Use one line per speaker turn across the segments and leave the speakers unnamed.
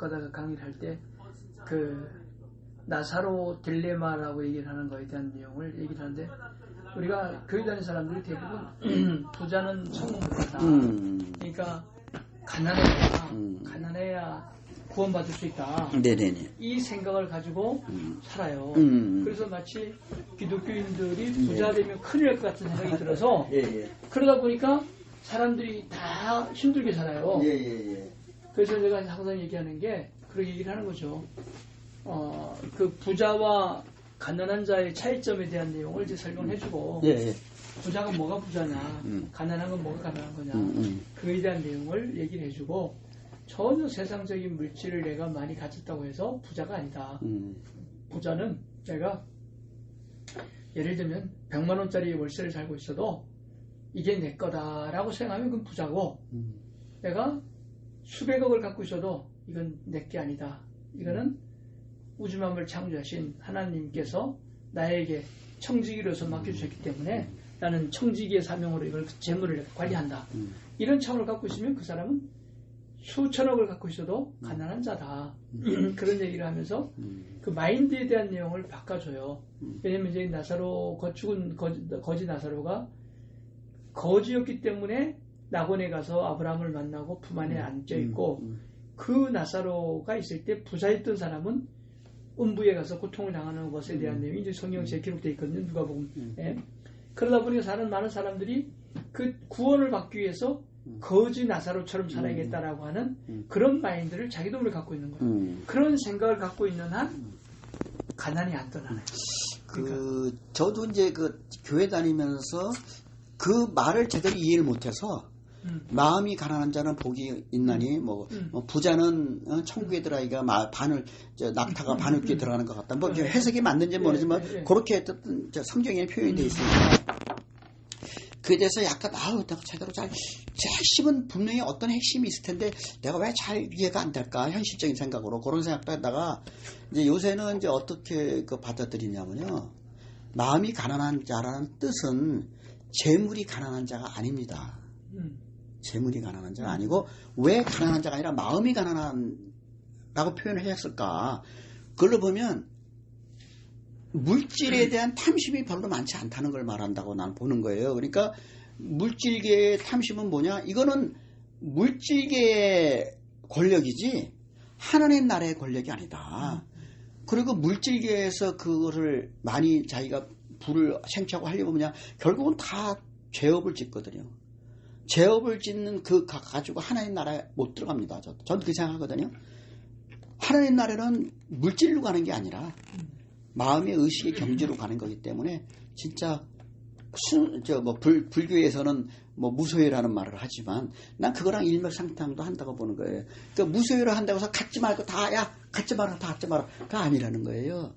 가다가 강의를 할 때 그 나사로 딜레마라고 얘기를 하는 거에 대한 내용을 얘기를 하는데 우리가 교회 다니는 사람들이 대부분 부자는 천국이다. 그러니까 가난해야 구원받을 수 있다.
네네네.
이 생각을 가지고 살아요. 그래서 마치 기독교인들이 부자 되면 큰일 날 것 같은 생각이 들어서 그러다 보니까 사람들이 다 힘들게 살아요. 그래서 제가 항상 얘기하는 게 그런 얘기를 하는 거죠. 그 부자와 가난한 자의 차이점에 대한 내용을 이제 설명해주고 부자가 뭐가 부자냐, 가난한 건 뭐가 가난한 거냐, 그에 대한 내용을 얘기를 해주고 전혀 세상적인 물질을 내가 많이 가졌다고 해서 부자가 아니다. 부자는 내가 예를 들면 100만 원짜리 월세를 살고 있어도 이게 내 거다라고 생각하면 그건 부자고 내가 수백억을 갖고 있어도 이건 내 게 아니다. 이거는 우주만물 창조하신 하나님께서 나에게 청지기로서 맡겨주셨기 때문에 나는 청지기의 사명으로 이걸 재물을 관리한다. 이런 차원을 갖고 있으면 그 사람은 수천억을 갖고 있어도 가난한 자다. 그런 얘기를 하면서 그 마인드에 대한 내용을 바꿔줘요. 왜냐면 이제 죽은 거지 나사로가 거지였기 때문에 낙원에 가서 아브라함을 만나고 품 안에 앉아있고 그 나사로가 있을 때 부자였던 사람은 음부에 가서 고통을 당하는 것에 대한 내용이 이제 성경책에 기록되어 있거든요. 누가복음. 그러다 보니까 많은 사람들이 그 구원을 받기 위해서 거지 나사로처럼 살아야겠다라고 하는 그런 마인드를 자기도 갖고 있는 거예요. 그런 생각을 갖고 있는 한 가난이 안 떠나요.
그러니까. 저도 이제 그 교회 다니면서 그 말을 제대로 이해를 못해서 마음이 가난한 자는 복이 있나니 뭐 부자는 천국에 들어가기가 낙타가 바늘귀에 들어가는 것 같다. 뭐 해석이 맞는지 모르지만 그렇게 성경에 표현이 되어 있으니까 그에 대해서 약간 내가 제대로 제 핵심은 분명히 어떤 핵심이 있을 텐데 내가 왜 잘 이해가 안 될까 현실적인 생각으로 그런 생각도 하다가 이제 요새는 이제 어떻게 받아들이냐면요, 마음이 가난한 자라는 뜻은 재물이 가난한 자가 아닙니다. 재물이 가난한 자가 아니고 왜 가난한 자가 아니라 마음이 가난한라고 표현을 했을까? 그걸로 보면 물질에 대한 탐심이 별로 많지 않다는 걸 말한다고 나는 보는 거예요. 그러니까 물질계의 탐심은 뭐냐? 이거는 물질계의 권력이지 하나님 나라의 권력이 아니다. 그리고 물질계에서 그거를 많이 자기가 부를 생취하고 하려고 뭐냐? 결국은 다 죄업을 짓거든요. 죄업을 짓는 그 가지고 하나님 나라에 못 들어갑니다. 저는 그렇게 생각하거든요. 하나님 나라는 물질로 가는 게 아니라 마음의 의식의 경지로 가는 거기 때문에 진짜 불교에서는 무소유라는 말을 하지만 난 그거랑 일맥상통도 한다고 보는 거예요. 그러니까 무소유를 한다고 해서 갖지 말고 갖지 마라 가 아니라는 거예요.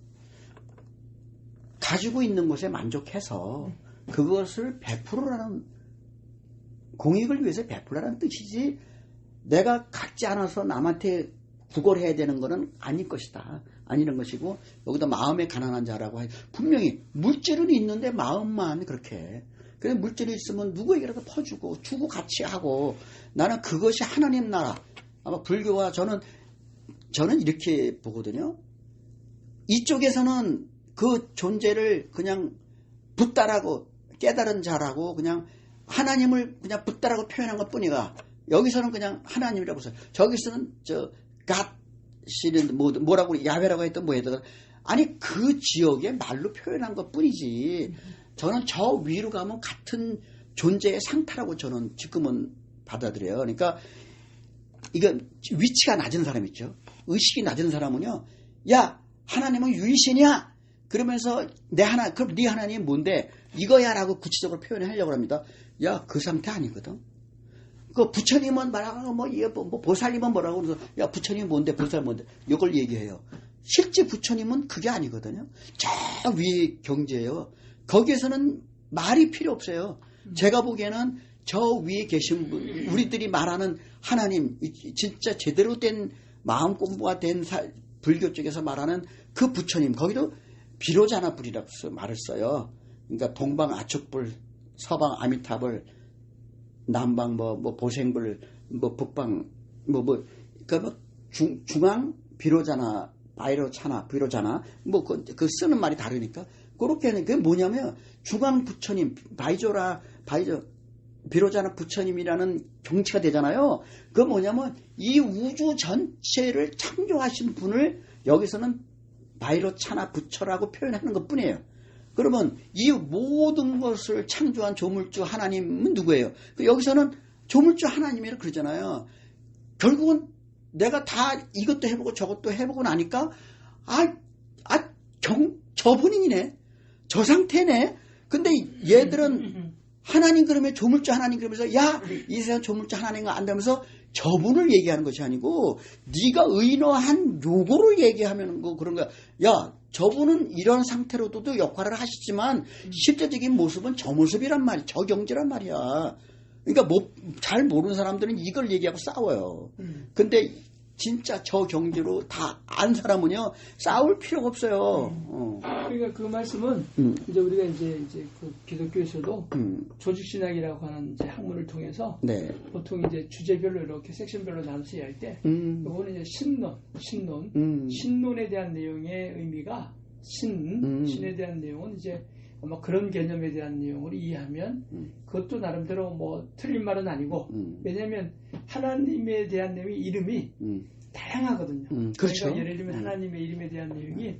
가지고 있는 것에 만족해서 그것을 베풀으라는, 공익을 위해서 베풀라는 뜻이지 내가 갖지 않아서 남한테 구걸해야 되는 것은 아닐 것이다. 아니는 것이고, 여기다 마음에 가난한 자라고 해. 분명히 물질은 있는데 마음만 그렇게. 그래서 물질이 있으면 누구에게라도 퍼주고 주고 같이 하고, 나는 그것이 하나님 나라. 아마 불교와 저는 이렇게 보거든요. 이쪽에서는 그 존재를 그냥 붓다라고 깨달은 자라고 그냥 하나님을 그냥 붓다라고 표현한 것 뿐이가, 여기서는 그냥 하나님이라고 써요. 저기서는 갓시는 뭐라고 야훼라고 했던 뭐 했던, 아니 그 지역의 말로 표현한 것 뿐이지, 저는 저 위로 가면 같은 존재의 상태라고 저는 지금은 받아들여요. 그러니까 이건 위치가 낮은 사람 있죠. 의식이 낮은 사람은요, 야 하나님은 유일신이야 그러면서 그럼 네 하나님이 뭔데 이거야 라고 구체적으로 표현을 하려고 합니다. 야, 그 상태 아니거든. 그 부처님은 말하고 보살님은 뭐라고 그래서 야, 부처님은 뭔데 보살 뭔데 이걸 얘기해요. 실제 부처님은 그게 아니거든요. 저 위의 경지예요. 거기에서는 말이 필요 없어요. 제가 보기에는 저 위에 계신 분, 우리들이 말하는 하나님, 진짜 제대로 된 마음 공부가 된 불교 쪽에서 말하는 그 부처님, 거기도 비로자나불이라고 말을 써요. 그러니까 동방 아축불, 서방 아미타불, 남방 보생불, 북방 그러니까 중앙 비로자나 바이로차나 비로자나 뭐 그 쓰는 말이 다르니까 그렇게 하는 게 뭐냐면 중앙 부처님 바이조 비로자나 부처님이라는 경치가 되잖아요. 그 뭐냐면 이 우주 전체를 창조하신 분을 여기서는 바이로차나 부처라고 표현하는 것뿐이에요. 그러면 이 모든 것을 창조한 조물주 하나님은 누구예요? 여기서는 조물주 하나님이라고 그러잖아요. 결국은 내가 다 이것도 해보고 저것도 해보고 나니까 저분이네. 저 상태네. 근데 얘들은 하나님 그러면 조물주 하나님 그러면서 야 이 세상 조물주 하나님과 안다면서 저분을 얘기하는 것이 아니고 네가 의노한 요거를 얘기하면 그런 거야. 야 저분은 이런 상태로도 역할을 하시지만 실제적인 모습은 저 모습이란 말이야. 저 경지란 말이야. 그러니까 잘 모르는 사람들은 이걸 얘기하고 싸워요. 근데 진짜 저 경지로 다 안 사람은요 싸울 필요가 없어요.
그러니까 그 말씀은 이제 우리가 이제 그 기독교에서도 조직신학이라고 하는 이제 학문을 통해서 네. 보통 이제 주제별로 이렇게 섹션별로 나눠서 이야기할 때 이거는 이제 신론에 대한 내용의 의미가 신에 대한 내용은 이제 아마 그런 개념에 대한 내용을 이해하면 그것도 나름대로 뭐 틀린 말은 아니고 왜냐하면 하나님에 대한 내용이 이름이 다양하거든요.
그렇죠.
그러니까 예를 들면 하나님의 이름에 대한 내용이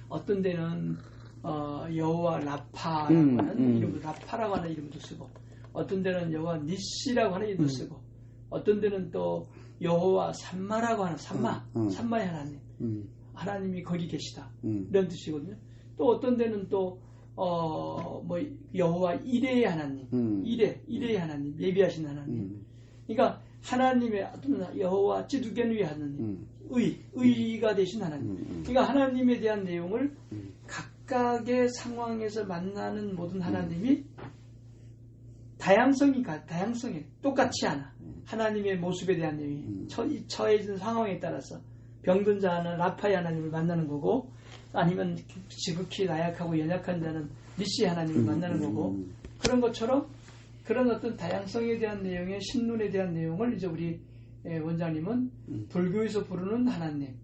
어떤 데는 여호와 라파라고 하는 이름도 라파라고 하는 이름도 쓰고 어떤 데는 여호와 니시라고 하는 이름도 쓰고 어떤 데는 또 여호와 삼마라고 하는 삼마의 하나님 하나님이 거기 계시다 이런 뜻이거든요. 또 어떤 데는 또 뭐 여호와 이레의 하나님, 이레의 하나님, 예비하신 하나님. 그러니까 하나님의 어떤 여호와 찌두겐의 하나님, 의가 되신 하나님. 그러니까 하나님에 대한 내용을 각각의 상황에서 만나는 모든 하나님이 다양성에 똑같지 않아. 하나님의 모습에 대한 내용이 처해진 상황에 따라서 병든 자는 라파의 하나님을 만나는 거고 아니면 지극히 나약하고 연약한 자는 니시 하나님을 만나는 거고 그런 것처럼 그런 어떤 다양성에 대한 내용의 신론에 대한 내용을 이제 우리 원장님은 불교에서 부르는 하나님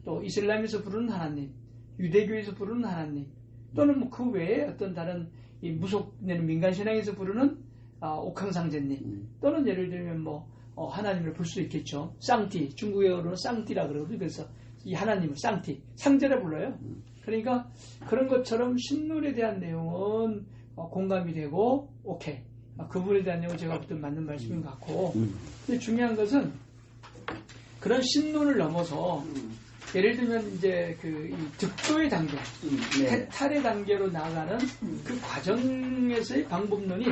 또 이슬람에서 부르는 하나님 유대교에서 부르는 하나님 또는 뭐 그 외에 어떤 다른 이 무속내는 민간신앙에서 부르는 옥황상제님 또는 예를 들면 뭐 하나님을 볼 수 있겠죠. 쌍띠 중국어로는 쌍띠라 그러거든요. 그래서 이 하나님을 쌍띠, 상제라 불러요. 그러니까 그런 것처럼 신론에 대한 내용은 공감이 되고 오케이. 그분에 대한 내용은 제가 볼 때 맞는 말씀인 것 같고 근데 중요한 것은 그런 신론을 넘어서 예를 들면 이제 그 득도의 단계, 해탈의 단계로 나아가는 그 과정에서의 방법론이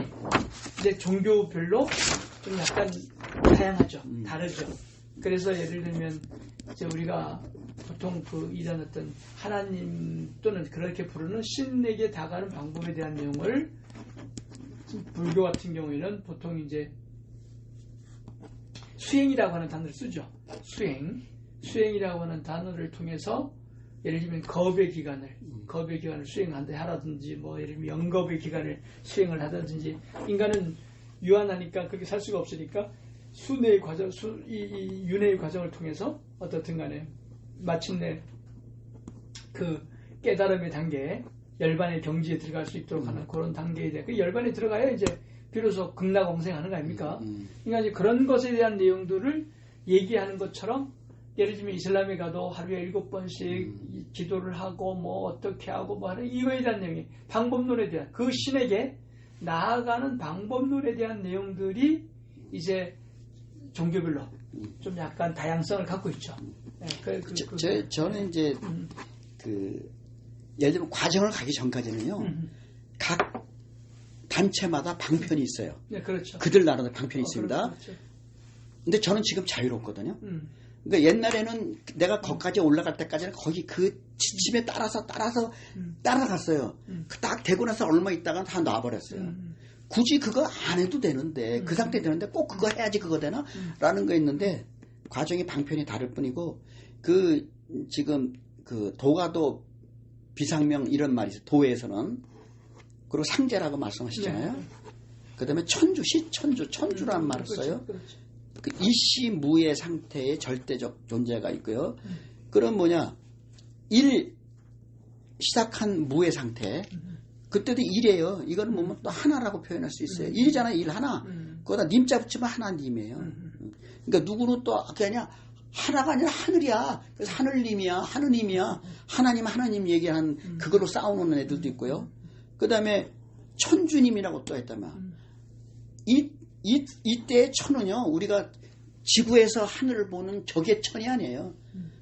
이제 종교별로 좀 약간 다양하죠. 다르죠. 그래서 예를 들면 이제 우리가 보통 그 이런 어떤 하나님 또는 그렇게 부르는 신에게 다가가는 방법에 대한 내용을 불교 같은 경우에는 보통 이제 수행이라고 하는 단어를 쓰죠. 수행이라고 하는 단어를 통해서 예를 들면 겁의 기간을 수행하라든지 뭐 예를 들면 영겁의 기간을 수행을 하든지 인간은 유한하니까 그렇게 살 수가 없으니까 순회의 과정, 이 윤회의 과정을 통해서 어떻든 간에 마침내 그 깨달음의 단계에 열반의 경지에 들어갈 수 있도록 하는 그런 단계에 대해 그 열반에 들어가야 이제 비로소 극락옹생하는 거 아닙니까? 그러니까 이제 그런 것에 대한 내용들을 얘기하는 것처럼 예를 들면 이슬람에 가도 하루에 7번씩 기도를 하고 뭐 어떻게 하고 뭐 하는 이거에 대한 내용이 방법론에 대한 그 신에게 나아가는 방법론에 대한 내용들이 이제 종교별로 좀 약간 다양성을 갖고 있죠.
저는 이제 예를 들면 과정을 가기 전까지는요. 각 단체마다 방편이 있어요.
네, 그렇죠.
그들 나라의 방편이 있습니다.
그렇죠.
근데 저는 지금 자유롭거든요. 그러니까 옛날에는 내가 거기까지 올라갈 때까지는 거기 그 지침에 따라갔어요. 딱 되고 나서 얼마 있다가 다 놔버렸어요. 굳이 그거 안 해도 되는데 그 상태 되는데 꼭 그거 해야지 그거 되나? 라는 거 있는데 과정이 방편이 다를 뿐이고 그 지금 그 도가도 비상명 이런 말이 있어요. 도에서는 그리고 상제라고 말씀하시잖아요. 네. 그 다음에 천주라는 말을 써요.
그렇죠.
그 이시무의 상태의 절대적 존재가 있고요. 그럼 뭐냐, 일 시작한 무의 상태, 그때도 일이에요. 이거는 뭐면 또 하나라고 표현할 수 있어요. 일이잖아요, 일 하나. 거기다 님자 붙이면 하나님이에요. 그러니까 누구는 또 그게 아니라 하나가 아니라 하늘이야. 그래서 하늘님이야, 하느님이야. 하나님 얘기하는 그걸로 싸우는 애들도 있고요. 그 다음에 천주님이라고 또 했다면 이때의 천은요, 우리가 지구에서 하늘을 보는 저게 천이 아니에요.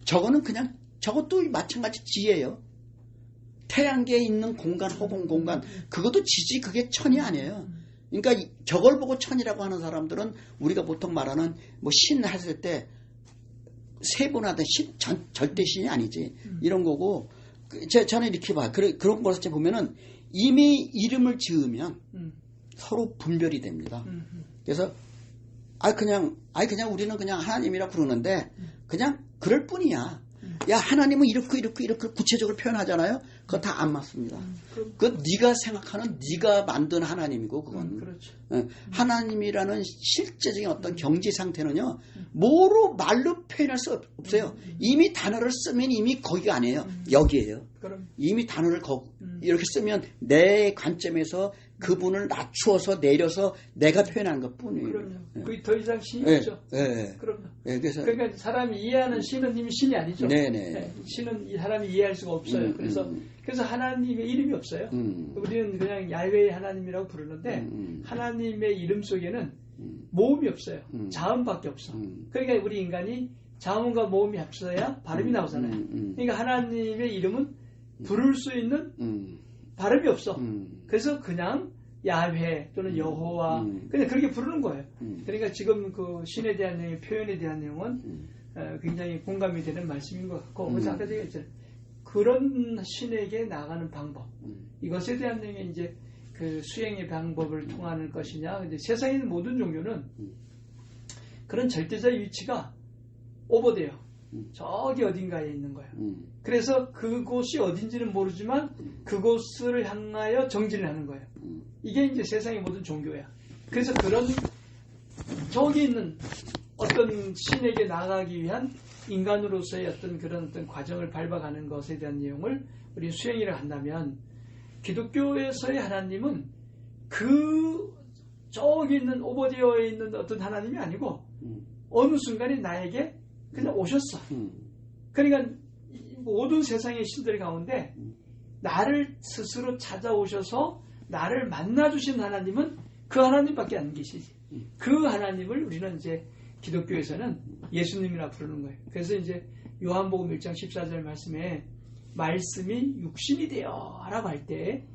저거는 그냥 저것도 마찬가지 지예요. 태양계에 있는 공간, 허공 공간, 그것도 지지, 그게 천이 아니에요. 그러니까 저걸 보고 천이라고 하는 사람들은 우리가 보통 말하는 뭐 신 했을 때 세분화된 신, 절대 신이 아니지. 이런 거고, 저는 이렇게 봐요. 그런 것을 보면은 이미 이름을 지으면 서로 분별이 됩니다. 그래서 그냥 우리는 그냥 하나님이라 부르는데 그냥 그럴 뿐이야. 야, 하나님은 이렇게 구체적으로 표현하잖아요. 그거 다 안 맞습니다. 그건 네가 생각하는 네가 만든 하나님이고, 그건.
그렇죠.
하나님이라는 실제적인 어떤 경지 상태는요, 뭐로 말로 표현할 수 없어요. 이미 단어를 쓰면 이미 거기가 아니에요. 여기에요. 이미 단어를 이렇게 쓰면 내 관점에서 그분을 낮추어서 내려서 내가 표현한 것 뿐이에요.
그럼요. 그게 더 이상 신이 없죠. 그럼요. 그러니까 사람이 이해하는 신은 이미 신이 아니죠. 신은 이 사람이 이해할 수가 없어요. 그래서 하나님의 이름이 없어요. 우리는 그냥 야훼 하나님이라고 부르는데 하나님의 이름 속에는 모음이 없어요. 자음밖에 없어. 그러니까 우리 인간이 자음과 모음이 합쳐야 발음이 나오잖아요. 그러니까 하나님의 이름은 부를 수 있는 발음이 없어. 그래서 그냥 야훼 또는 여호와 그냥 그렇게 부르는 거예요. 그러니까 지금 그 신에 대한 내용, 표현에 대한 내용은 굉장히 공감이 되는 말씀인 것 같고, 그래서 아까 제가 했잖아요. 그런 신에게 나가는 방법, 이것에 대한 내용이 이제 그 수행의 방법을 통하는 것이냐. 근데 세상에 있는 모든 종교는 그런 절대자의 위치가 오버돼요. 저기 어딘가에 있는 거예요. 그래서 그곳이 어딘지는 모르지만 그곳을 향하여 정진을 하는 거예요. 이게 이제 세상의 모든 종교야. 그래서 그런 저기 있는 어떤 신에게 나아가기 위한 인간으로서의 어떤 그런 어떤 과정을 밟아가는 것에 대한 내용을 우리 수행이라 한다면, 기독교에서의 하나님은 그 저기 있는 오버디어에 있는 어떤 하나님이 아니고 어느 순간에 나에게 그냥 오셨어. 그러니까 모든 세상의 신들 가운데 나를 스스로 찾아오셔서 나를 만나주신 하나님은 그 하나님밖에 안 계시지. 그 하나님을 우리는 이제 기독교에서는 예수님이라 부르는 거예요. 그래서 이제 요한복음 1장 14절 말씀에 말씀이 육신이 되어 라고 할 때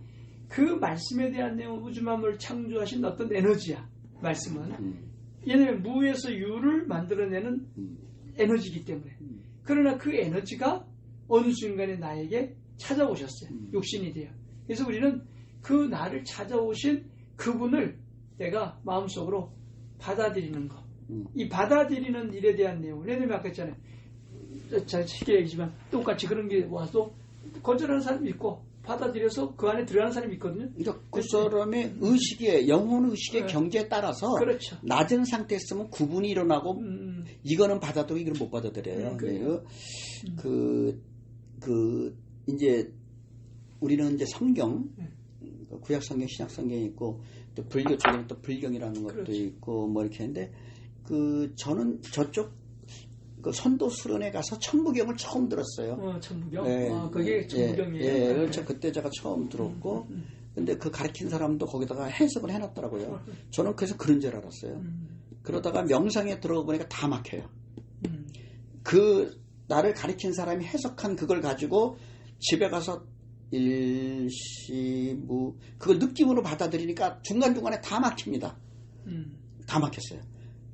그 말씀에 대한 내용, 우주 만물을 창조하신 어떤 에너지야. 말씀은. 얘는 무에서 유를 만들어내는 에너지이기 때문에. 그러나 그 에너지가 어느 순간에 나에게 찾아오셨어요. 육신이 되어. 그래서 우리는 그 나를 찾아오신 그분을 내가 마음속으로 받아들이는 것. 이 받아들이는 일에 대한 내용. 예를 아까 했잖아요. 잘 쉽게 얘기지만 똑같이 그런 게 와서 거절하는 사람이 있고 받아들여서 그 안에 들어가는 사람이 있거든요.
그러니까 그 사람의 의식에, 영혼 의식의 경지에 따라서
그렇죠.
낮은 상태에 있으면 구분이 일어나고 이거는 받아들이고 이걸 못 받아들여요. 이제 우리는 이제 성경, 구약 성경, 신약 성경이 있고 또 불교 쪽에는 또 불경이라는 것도
그렇죠.
있고 뭐 이렇게 했는데 저는 저쪽 그 선도 수련회 가서 천부경을 처음 들었어요.
천부경? 그게 천부경이에요.
그때 제가 처음 들었고, 근데 그 가르친 사람도 거기다가 해석을 해놨더라고요. 저는 그래서 그런 줄 알았어요. 그러다가 명상에 들어가 보니까 다 막혀요. 그 나를 가르친 사람이 해석한 그걸 가지고 집에 가서 일시무 그걸 느낌으로 받아들이니까 중간중간에 다 막힙니다. 다 막혔어요.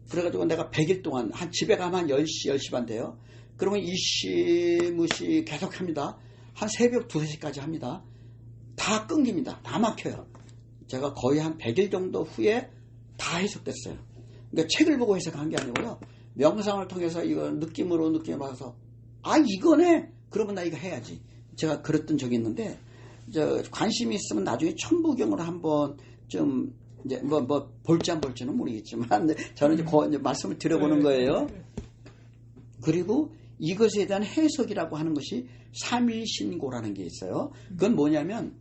그래가지고 내가 100일 동안 한 집에 가면 한 10시 반 돼요. 그러면 일시무시 계속 합니다. 한 새벽 2-3시까지 합니다. 다 끊깁니다. 다 막혀요. 제가 거의 한 100일 정도 후에 다 해석됐어요. 그러니까 책을 보고 해석한 게 아니고요. 명상을 통해서 이거 느낌으로 봐서 이거네. 그러면 나 이거 해야지. 제가 그랬던 적이 있는데 관심이 있으면 나중에 천부경으로 한번 좀 이제 뭐 볼지 안 볼지는 모르겠지만 저는 이제 말씀을 드려보는 거예요. 그리고 이것에 대한 해석이라고 하는 것이 삼일신고라는 게 있어요. 그건 뭐냐면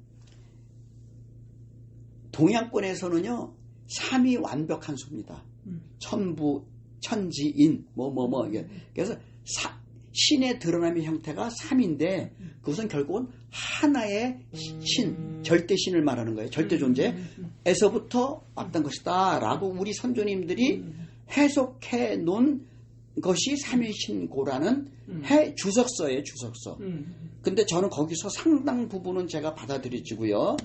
동양권에서는요, 삼이 완벽한 수입니다. 천부, 천지인, 그래서 신의 드러남의 형태가 삼인데 그것은 결국은 하나의 신, 절대신을 말하는 거예요. 절대 존재에서부터 왔던 것이다 라고 우리 선조님들이 해석해 놓은 것이 삼일신고라는 주석서예요. 주석서. 근데 저는 거기서 상당 부분은 제가 받아들여지고요.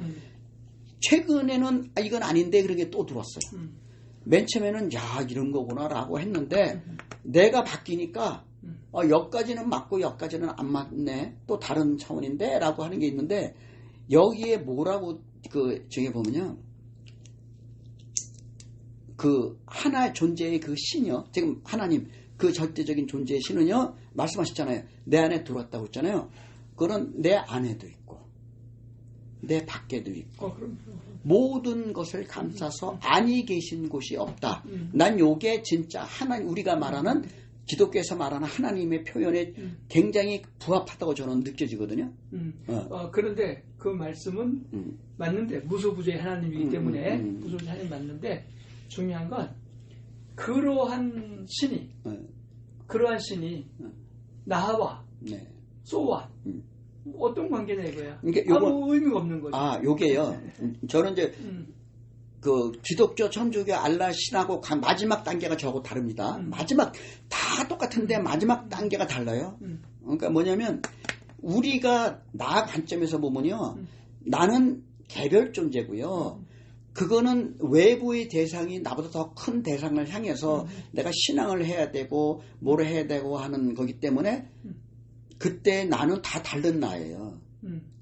최근에는 이건 아닌데 그런 게 또 들어왔어요. 맨 처음에는 야 이런 거구나 라고 했는데 내가 바뀌니까 여기까지는 맞고 여기까지는 안 맞네, 또 다른 차원인데 라고 하는 게 있는데, 여기에 뭐라고 저기 보면요, 그 하나의 존재의 그 신이요, 지금 하나님 그 절대적인 존재의 신은요, 말씀하셨잖아요. 내 안에 들어왔다고 했잖아요. 그건 내 안에도 있고 내 밖에도 있고 모든 것을 감싸서 안이 계신 곳이 없다. 난 요게 진짜 하나님, 우리가 말하는 기독교에서 말하는 하나님의 표현에 굉장히 부합하다고 저는 느껴지거든요.
그런데 그 말씀은 맞는데, 무소부재의 하나님이기 때문에 무소부재의 하나님 맞는데, 중요한 건 그러한 신이 나와 소와 어떤 관계냐 이거야. 그러니까 아무 의미가 없는 거죠.
요게요. 저는 이제 그 기독교, 천주교, 알라 신하고 마지막 단계가 저하고 다릅니다. 마지막 다 똑같은데 마지막 단계가 달라요. 그러니까 뭐냐면 우리가 나 관점에서 보면요, 나는 개별 존재고요. 그거는 외부의 대상이 나보다 더 큰 대상을 향해서 내가 신앙을 해야 되고 뭘 해야 되고 하는 거기 때문에 그때 나는 다 다른 나예요.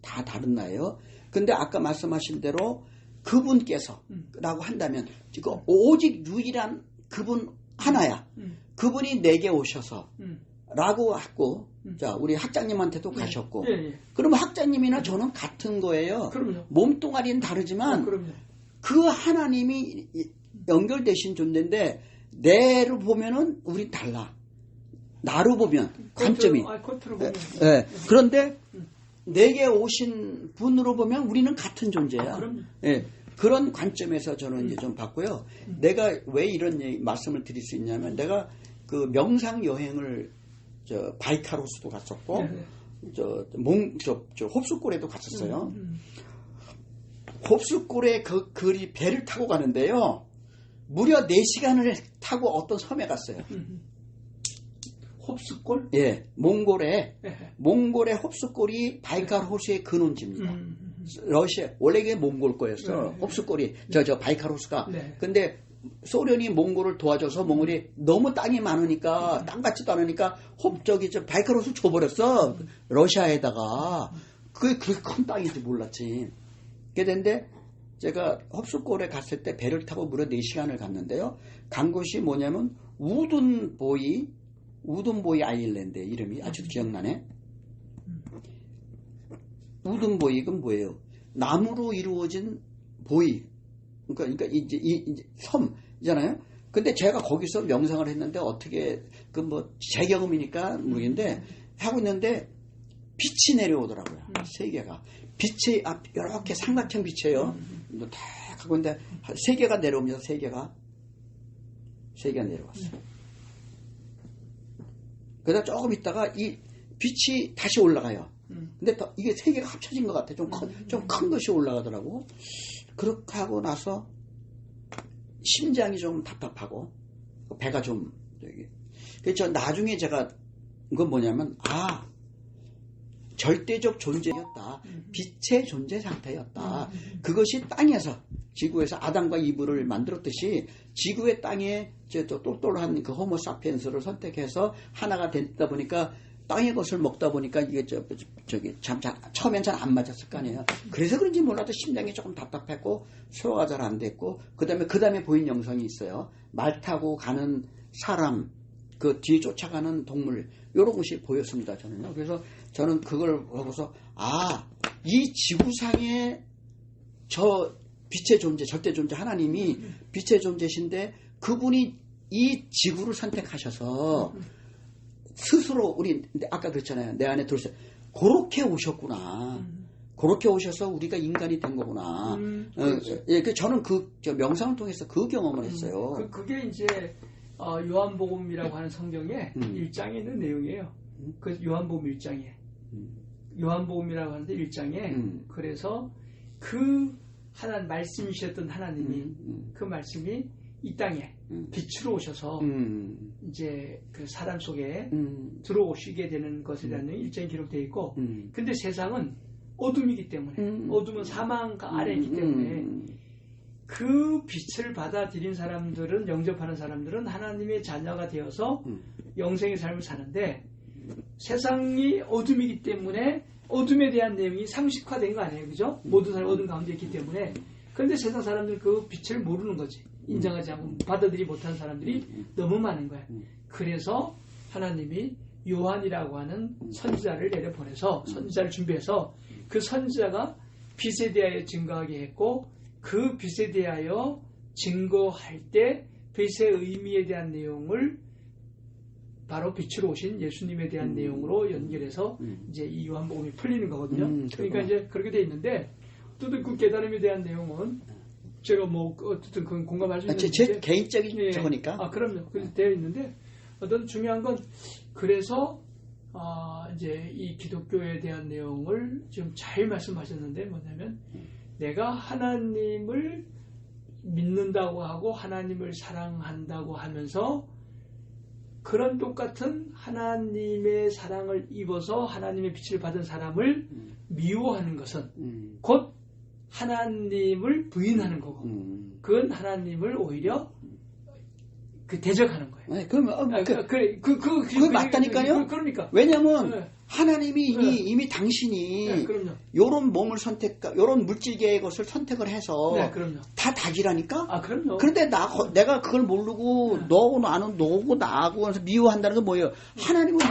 다 다른 나예요. 근데 아까 말씀하신 대로 그분께서 라고 한다면 지금 오직 유일한 그분 하나야. 그분이 내게 오셔서 라고 하고, 자, 우리 학장님한테도 가셨고, 그러면 학장님이나 저는 같은 거예요. 몸뚱아리는 다르지만 그 하나님이 연결되신 존재인데 내를 보면은 우린 달라. 나로 보면 관점이. 그런데 내게 오신 분으로 보면 우리는 같은 존재야. 그런 관점에서 저는 이제 좀 봤고요. 내가 왜 이런 말씀을 드릴 수 있냐면, 내가 그 명상 여행을 바이카로스도 갔었고, 홉수골에도 갔었어요. 홉수골에 그리 배를 타고 가는데요, 무려 4시간을 타고 어떤 섬에 갔어요.
홉수골?
예, 몽골의 홉수골이 바이칼 호수의 근원지입니다. 러시아, 원래 이게 몽골 거였어. 홉수골이, 바이칼 호수가. 근데 소련이 몽골을 도와줘서 몽골이 너무 땅이 많으니까, 땅 같지도 않으니까, 바이칼 호수 줘버렸어. 러시아에다가. 그게 그렇게 큰 땅인지 몰랐지. 그게 됐는데, 제가 홉수골에 갔을 때 배를 타고 무려 4시간을 갔는데요. 간 곳이 뭐냐면, 우든보이 아일랜드, 이름이 아주 기억나네. 우든보이는 뭐예요? 나무로 이루어진 보이. 그러니까 이제 섬이잖아요. 근데 제가 거기서 명상을 했는데, 어떻게 제 경험이니까 모르겠는데 하고 있는데 빛이 내려오더라고요. 세계가 빛이 이렇게 삼각형 빛이에요. 딱 하고 있는데 세계가 내려오면서 세계가 내려왔어요. 그러다 조금 있다가 이 빛이 다시 올라가요. 근데 이게 세 개가 합쳐진 것 같아. 좀 큰 것이 올라가더라고. 그렇게 하고 나서 심장이 좀 답답하고 배가 좀 그래서 나중에 제가 그건 뭐냐면, 절대적 존재였다. 빛의 존재 상태였다. 그것이 땅에서, 지구에서 아담과 이브를 만들었듯이 지구의 땅에 똘똘한 그 호모사피엔스를 선택해서 하나가 됐다 보니까, 땅의 것을 먹다 보니까 이게 처음엔 잘 안 맞았을 거 아니에요. 그래서 그런지 몰라도 심장이 조금 답답했고 소화가 잘 안 됐고, 그 다음에 보인 영상이 있어요. 말 타고 가는 사람, 그 뒤에 쫓아가는 동물, 이런 것이 보였습니다, 저는요. 그래서 저는 그걸 보고서, 이 지구상에 저 빛의 존재, 절대 존재 하나님이 빛의 존재신데 그분이 이 지구를 선택하셔서 스스로 우리 아까 그랬잖아요. 내 안에 들어오셔. 그렇게 오셨구나. 그렇게 오셔서 우리가 인간이 된 거구나. 저는 저 명상을 통해서 그 경험을 했어요.
그게 이제 요한복음이라고 하는 성경의 1장에 있는 내용이에요. 그 요한복음 1장에. 요한복음이라고 하는데 1장에 그래서 그 하나님 말씀이셨던 하나님이 그 말씀이 이 땅에 빛으로 오셔서 이제 그 사람 속에 들어오시게 되는 것에 대한 내용이 1장에 기록되어 있고 근데 세상은 어둠이기 때문에 어둠은 사망 아래이기 때문에 그 빛을 받아들인 사람들은 영접하는 사람들은 하나님의 자녀가 되어서 영생의 삶을 사는데 세상이 어둠이기 때문에 어둠에 대한 내용이 상식화된 거 아니에요, 그죠? 모든 사람이 어둠 가운데 있기 때문에. 그런데 세상 사람들 그 빛을 모르는 거지. 인정하지 않고 받아들이지 못하는 사람들이 너무 많은 거야. 그래서 하나님이 요한이라고 하는 선지자를 내려보내서 선지자를 준비해서 그 선지자가 빛에 대하여 증거하게 했고 그 빛에 대하여 증거할 때 빛의 의미에 대한 내용을 바로 빛으로 오신 예수님에 대한 내용으로 연결해서 이제 이 요한복음이 풀리는 거거든요. 그러니까 이제 그렇게 돼 있는데 어쨌든 그 깨달음에 대한 내용은 제가 뭐 어쨌든 그건 공감할 수 있는
제 개인적인 저거니까.
그럼요. 그래서 되어 있는데 어떤 중요한 건 그래서 이제 이 기독교에 대한 내용을 지금 잘 말씀하셨는데 뭐냐면 내가 하나님을 믿는다고 하고 하나님을 사랑한다고 하면서 그런 똑같은 하나님의 사랑을 입어서 하나님의 빛을 받은 사람을 미워하는 것은 곧 하나님을 부인하는 거고 그건 하나님을 오히려 대적하는 거예요.
네, 그러면 그게 맞다니까요.
그러니까
왜냐면 하나님이 이미 당신이 요런 몸을 요런 물질계의 것을 선택을 해서 다 닭이라니까.
그럼요.
그런데 내가 그걸 모르고 너고 나하고 미워한다는 건 뭐예요? 하나님을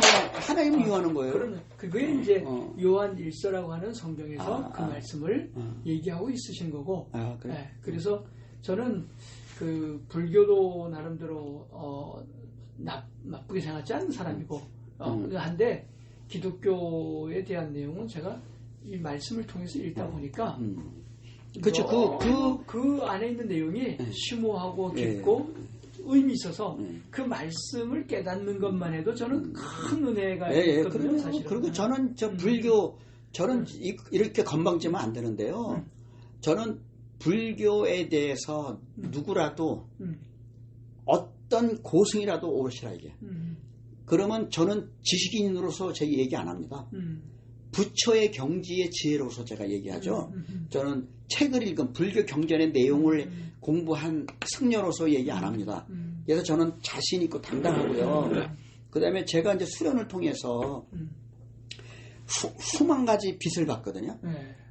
미워하는 거예요.
그럼요. 그게 이제 요한 1서라고 하는 성경에서 그 말씀을 얘기하고 있으신 거고.
그래.
네, 그래서 저는 그 불교도 나름대로 나쁘게 생각하지 않는 사람이고 한데 기독교에 대한 내용은 제가 이 말씀을 통해서 읽다 보니까
그렇죠.
그 안에 있는 내용이 심오하고 깊고 의미 있어서 그 말씀을 깨닫는 것만 해도 저는 큰 은혜가 있거든요. 사실은.
그리고 저는 저는 이렇게 건방지면 안 되는데요. 저는 불교에 대해서 누구라도 어떤 고승이라도 오시라 이게. 그러면 저는 지식인으로서 제 얘기 안 합니다. 부처의 경지의 지혜로서 제가 얘기하죠. 저는 책을 읽은 불교 경전의 내용을 공부한 승려로서 얘기 안 합니다. 그래서 저는 자신 있고 당당하고요. 그 다음에 제가 이제 수련을 통해서 수만 가지 빛을 봤거든요.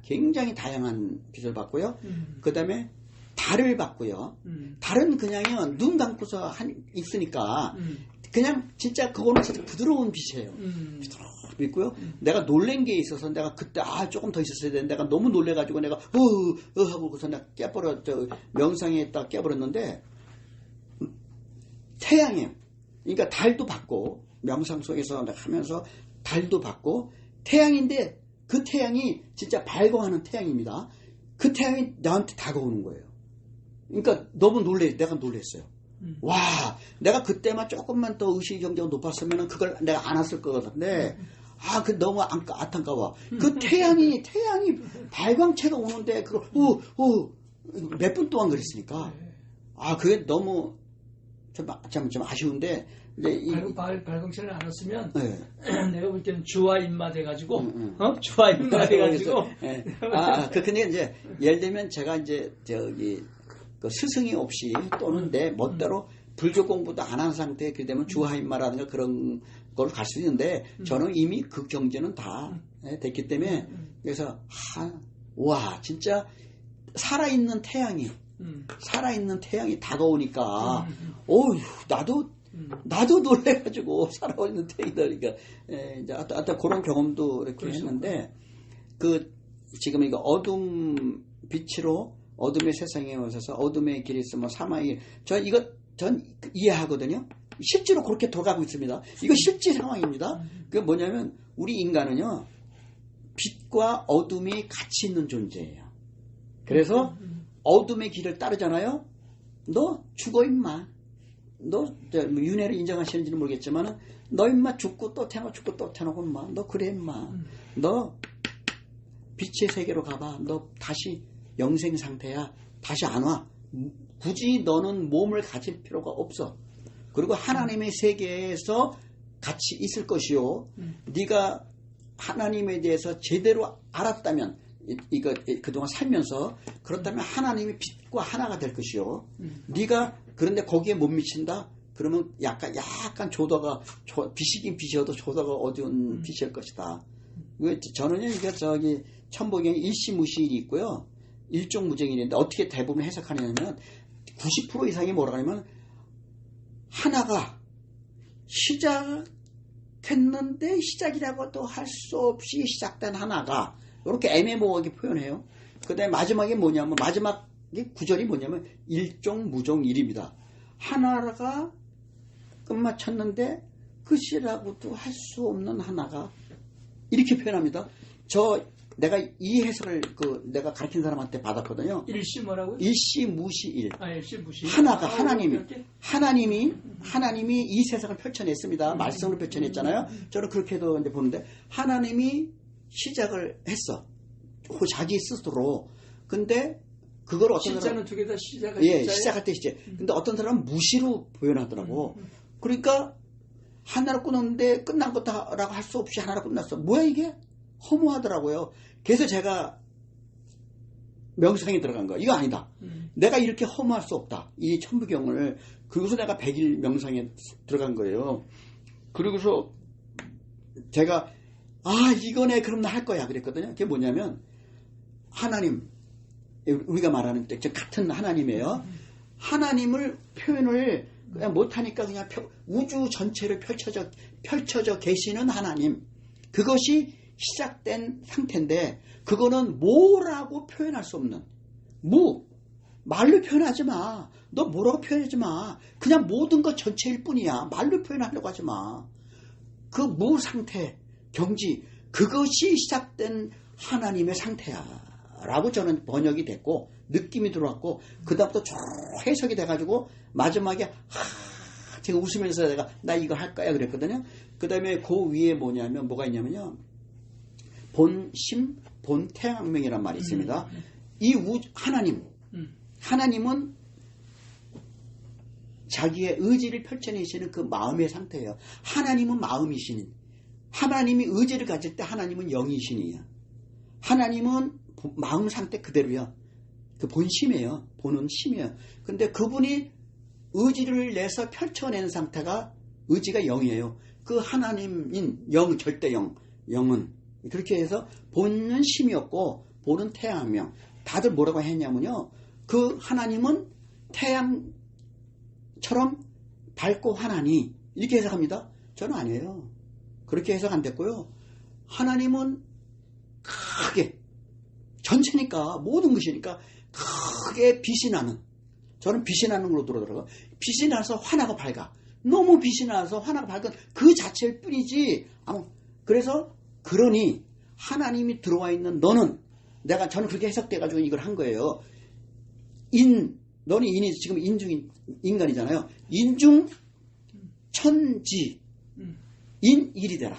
굉장히 다양한 빛을 봤고요. 그 다음에 달을 봤고요. 달은 그냥요, 눈 감고서 있으니까 그냥 진짜 그거는 진짜 부드러운 빛이에요. 있고요. 내가 놀란 게 있어서 내가 그때 조금 더 있었어야 되는데 내가 너무 놀래가지고 내가 하고 그래서 내가 명상에 딱 깨버렸는데 태양이에요. 그러니까 달도 봤고 명상 속에서 내가 하면서 달도 봤고 태양인데 그 태양이 진짜 발광하는 태양입니다. 그 태양이 나한테 다가오는 거예요. 그러니까 내가 놀랬어요. 와, 내가 그때만 조금만 더 의식의 경제가 높았으면 그걸 내가 안 왔을 것 같은데, 그 너무 안타까워. 그 태양이 발광체가 오는데, 몇 분 동안 그랬으니까. 그게 너무 좀 아쉬운데,
발광체를 안 왔으면, 내가 볼 때는 주와 입마 돼가지고, 주와 입마 돼가지고.
근데 이제, 예를 들면 제가 이제, 스승이 없이 또는 내 멋대로 불교 공부도 안 한 상태에 그렇게 되면 주하인마라든가 그런 걸 갈 수 있는데 저는 이미 그 경제는 다 됐기 때문에 그래서 와 진짜 살아있는 태양이 다가오니까 나도 놀래가지고 살아있는 태양이다 그러니까 이제 하여튼 그런 경험도 이렇게 했는데 지금 이거 어둠 빛으로 어둠의 세상에 오셔서 어둠의 길이 있으면 사망의 전 이해하거든요. 실제로 그렇게 돌아가고 있습니다. 이거 실제 상황입니다. 그게 뭐냐면 우리 인간은요, 빛과 어둠이 같이 있는 존재예요. 그래서 어둠의 길을 따르잖아요. 너 죽어 임마. 너 윤회를 인정하시는지는 모르겠지만 너 임마 죽고 또 태어나 죽고 또 태어나고 임마. 너 그래 임마. 너 빛의 세계로 가봐. 너 다시 영생 상태야. 다시 안 와. 굳이 너는 몸을 가질 필요가 없어. 그리고 하나님의 세계에서 같이 있을 것이요. 네가 하나님에 대해서 제대로 알았다면, 이거 그동안 살면서 그렇다면 하나님의 빛과 하나가 될 것이요. 네가 그런데 거기에 못 미친다? 그러면 약간 조다가 빛이긴 빛이어도 조다가 어두운 빛일 것이다. 저는요, 이게 천복경에 일시무시일이 있고요, 일종무정일인데 어떻게 대부분 해석하냐면 90% 이상이 뭐라 하냐면 하나가 시작했는데 시작이라고도 할 수 없이 시작된 하나가, 이렇게 애매모호하게 표현해요. 그 다음에 마지막에 뭐냐면, 마지막 구절이 뭐냐면 일종무종일입니다. 하나가 끝마쳤는데 끝이라고도 할 수 없는 하나가, 이렇게 표현합니다. 내가 이 해석을 내가 가르친 사람한테 받았거든요.
일시 뭐라고요?
일시무시일.
일시무시.
하나가 하나님이 이 세상을 펼쳐냈습니다. 말씀으로 펼쳐냈잖아요. 저는 그렇게도 이제 보는데, 하나님이 시작을 했어. 자기 스스로. 근데 그걸 어떤
시자는 두 개 다 시작할
때 시작할 때 시작. 근데 어떤 사람은 무시로 표현하더라고. 그러니까 하나로 끊었는데 끝난 것다라고 할 수 없이 하나로 끝났어. 뭐야 이게? 허무하더라고요. 그래서 제가 명상에 들어간 거야. 이거 아니다. 내가 이렇게 허무할 수 없다. 이 천부경을. 그리고서 내가 100일 명상에 들어간 거예요. 그리고서 제가 이거네 그럼 나 할 거야 그랬거든요. 그게 뭐냐면, 하나님, 우리가 말하는 때 같은 하나님이에요. 하나님을 표현을 그냥 못하니까 그냥 우주 전체를 펼쳐져 계시는 하나님, 그것이 시작된 상태인데, 그거는 뭐라고 표현할 수 없는, 말로 표현하지 마. 너 뭐라고 표현하지 마. 그냥 모든 것 전체일 뿐이야. 말로 표현하려고 하지 마. 그 무 상태, 경지, 그것이 시작된 하나님의 상태야 라고 저는 번역이 됐고, 느낌이 들어왔고, 그 다음부터 쭉 해석이 돼가지고 마지막에 제가 웃으면서 내가 나 이거 할 거야 그랬거든요. 그 다음에 그 위에 뭐가 있냐면요, 본심, 본태양명이란 말이 있습니다. 이 하나님은 자기의 의지를 펼쳐내시는 그 마음의 상태예요. 하나님은 마음이신, 하나님이 의지를 가질 때 하나님은 영이신이에요. 하나님은 마음 상태 그대로야. 그 본심이에요. 본은 심이에요. 근데 그분이 의지를 내서 펼쳐내는 상태가, 의지가 영이에요. 그 하나님인 영, 절대 영은 그렇게 해서 본은 심이었고 본은 태양명. 다들 뭐라고 했냐면요, 그 하나님은 태양처럼 밝고 환하니, 이렇게 해석합니다. 저는 아니에요. 그렇게 해석 안 됐고요. 하나님은 크게, 전체니까, 모든 것이니까 크게 빛이 나는, 저는 빛이 나는 걸로 들어더라고요. 빛이 나서 환하고 밝아. 너무 빛이 나서 환하고 밝은 그 자체일 뿐이지. 그래서 그러니 하나님이 들어와 있는 너는, 저는 그렇게 해석돼가지고 이걸 한 거예요. 너는 지금 인중 인간이잖아요. 인중 천지 인일이 되라.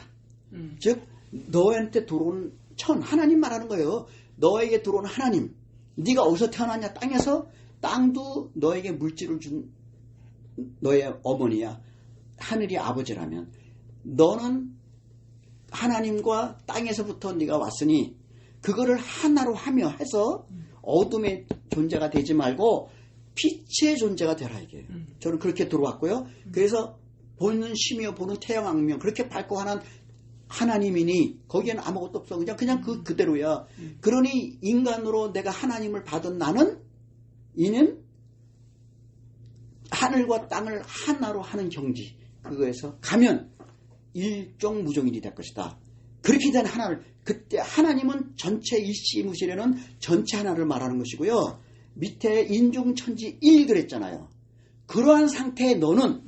즉 너한테 들어온 하나님 말하는 거예요. 너에게 들어온 하나님. 네가 어디서 태어났냐? 땅에서. 땅도 너에게 물질을 준 너의 어머니야. 하늘이 아버지라면 너는 하나님과 땅에서부터 네가 왔으니 그거를 하나로 하며 해서 어둠의 존재가 되지 말고 빛의 존재가 되라 이게. 저는 그렇게 들어왔고요. 그래서 보는 심이여 보는 태양왕명, 그렇게 밝고 환한 하나님이니 거기에는 아무것도 없어. 그냥 그대로야. 그러니 인간으로 내가 하나님을 받은 나는, 이는 하늘과 땅을 하나로 하는 경지, 그거에서 가면 일종무종일이 될 것이다. 그렇게 된 하나를, 그때 하나님은 전체 일시무실에는 전체 하나를 말하는 것이고요. 밑에 인중천지 1 그랬잖아요. 그러한 상태에 너는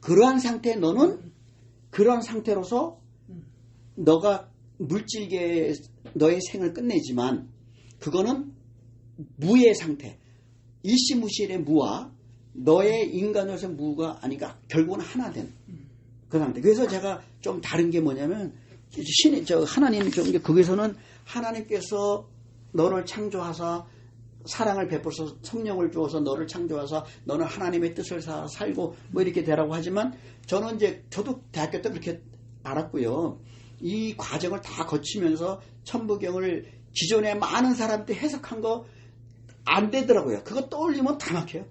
그런 상태로서 너가 물질계에 너의 생을 끝내지만 그거는 무의 상태, 일시무실의 무와 너의 인간으로서의 무가 아니까 결국은 하나 된 그 상태. 그래서 제가 좀 다른 게 뭐냐면 하나님 거기서는 하나님께서 너를 창조하사 사랑을 베풀어서 성령을 주어서 너를 창조하사 너는 하나님의 뜻을 살고 뭐 이렇게 되라고 하지만 저는 저도 대학교 때 그렇게 알았고요. 이 과정을 다 거치면서 천부경을 기존에 많은 사람들이 해석한 거 안 되더라고요. 그거 떠올리면 다 막혀요.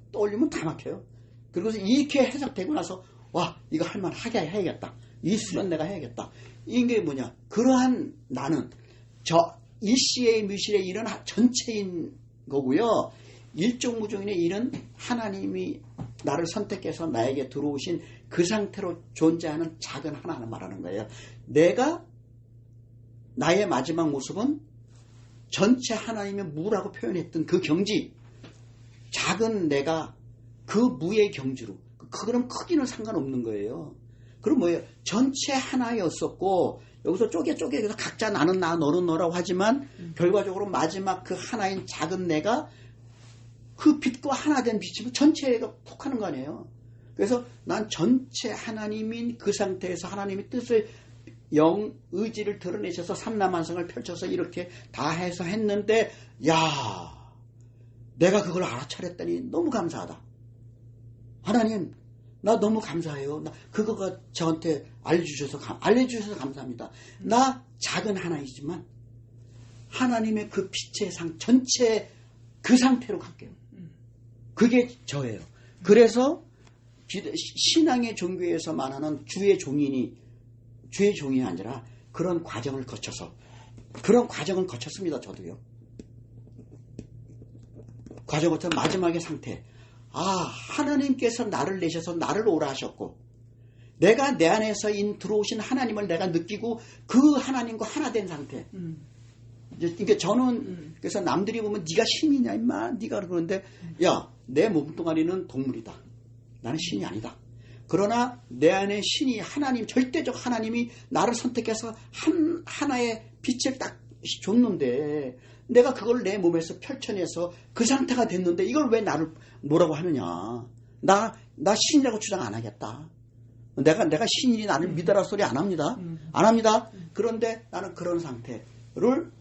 그리고 이렇게 해석되고 나서 와 이거 할만 하게 해야겠다. 이 수련 내가 해야겠다. 이게 뭐냐. 그러한 나는 저 일시의 무실의 일은 전체인 거고요. 일종무종인의 일은 하나님이 나를 선택해서 나에게 들어오신 그 상태로 존재하는 작은 하나를 말하는 거예요. 내가 나의 마지막 모습은 전체 하나님의 무라고 표현했던 그 경지, 작은 내가 그 무의 경지로, 그럼 크기는 상관없는 거예요. 그럼 뭐예요? 전체 하나였었고 여기서 쪼개서 각자 나는 나 너는 너라고 하지만 결과적으로 마지막 그 하나인 작은 내가 그 빛과 하나 된 빛이면 전체가 속하는 거 아니에요. 그래서 난 전체 하나님인 그 상태에서 하나님의 뜻을 의지를 드러내셔서 삼라만상을 펼쳐서 이렇게 다 해서 했는데 야 내가 그걸 알아차렸다니 너무 감사하다. 하나님 나 너무 감사해요. 그거가 저한테 알려주셔서 감사합니다. 나 작은 하나이지만 하나님의 그 빛의 전체 그 상태로 갈게요. 그게 저예요. 그래서 신앙의 종교에서 말하는 주의 종이 아니라 그런 과정을 거쳤습니다. 저도요. 과정을 거쳐 마지막의 상태. 하나님께서 나를 내셔서 나를 오라 하셨고 내가 내 안에서 들어오신 하나님을 내가 느끼고 그 하나님과 하나 된 상태. 그러니까 저는 그래서 남들이 보면 네가 신이냐 임마 네가 그러는데 야 내 몸뚱아리는 동물이다. 나는 신이 아니다. 그러나 내 안에 신이 하나님 절대적 하나님이 나를 선택해서 하나의 빛을 딱 줬는데 내가 그걸 내 몸에서 펼쳐내서 그 상태가 됐는데 이걸 왜 나를 뭐라고 하느냐. 나 신이라고 주장 안 하겠다. 내가 신이 나를 믿어라 소리 안 합니다. 안 합니다. 그런데 나는 그런 상태를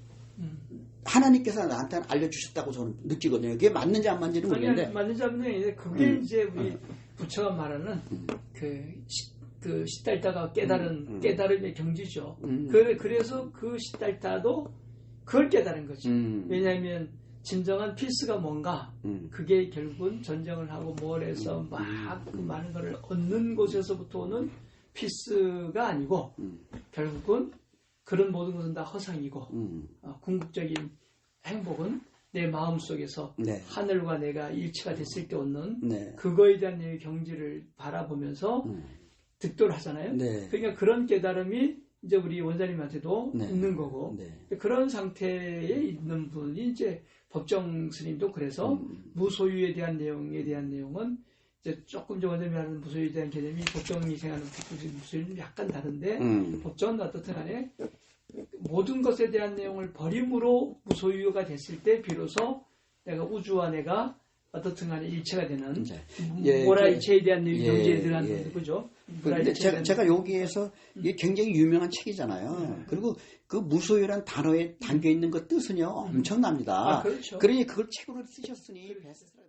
하나님께서 나한테 알려주셨다고 저는 느끼거든요. 그게 맞는지 안 맞는지는 모르겠는데.
맞는지 안 맞는지 그게 이제 우리 부처가 말하는 그 시달타가 깨달음의 경지죠. 그래서 그 시달타도 그걸 깨달은 거지. 왜냐하면 진정한 피스가 뭔가 그게 결국은 전쟁을 하고 뭘 해서 막 그 많은 걸 얻는 곳에서부터 오는 피스가 아니고 결국은 그런 모든 것은 다 허상이고 궁극적인 행복은 내 마음속에서
네.
하늘과 내가 일치가 됐을 때 얻는
네.
그거에 대한 내 경지를 바라보면서 득도를 하잖아요.
네.
그러니까 그런 깨달음이 이제 우리 원장님한테도
네.
있는 거고
네.
그런 상태에 있는 분이 이제 법정 스님도 그래서 무소유에 대한 내용은 이제 조금 전 원장님이 하는 무소유에 대한 개념이 법정이 생각하는 무소유는 약간 다른데 법정은 어떻든 간에 모든 것에 대한 내용을 버림으로 무소유가 됐을 때 비로소 내가 우주와 내가 어떻든 간에 일체가 되는 모라일체에 대한 경지에 들어가는 거죠.
제가 여기에서 이게 굉장히 유명한 책이잖아요. 그리고 그 무소유란 단어에 담겨 있는 그 뜻은요 엄청납니다.
그렇죠.
그러니 그걸 책으로 쓰셨으니 베스트셀러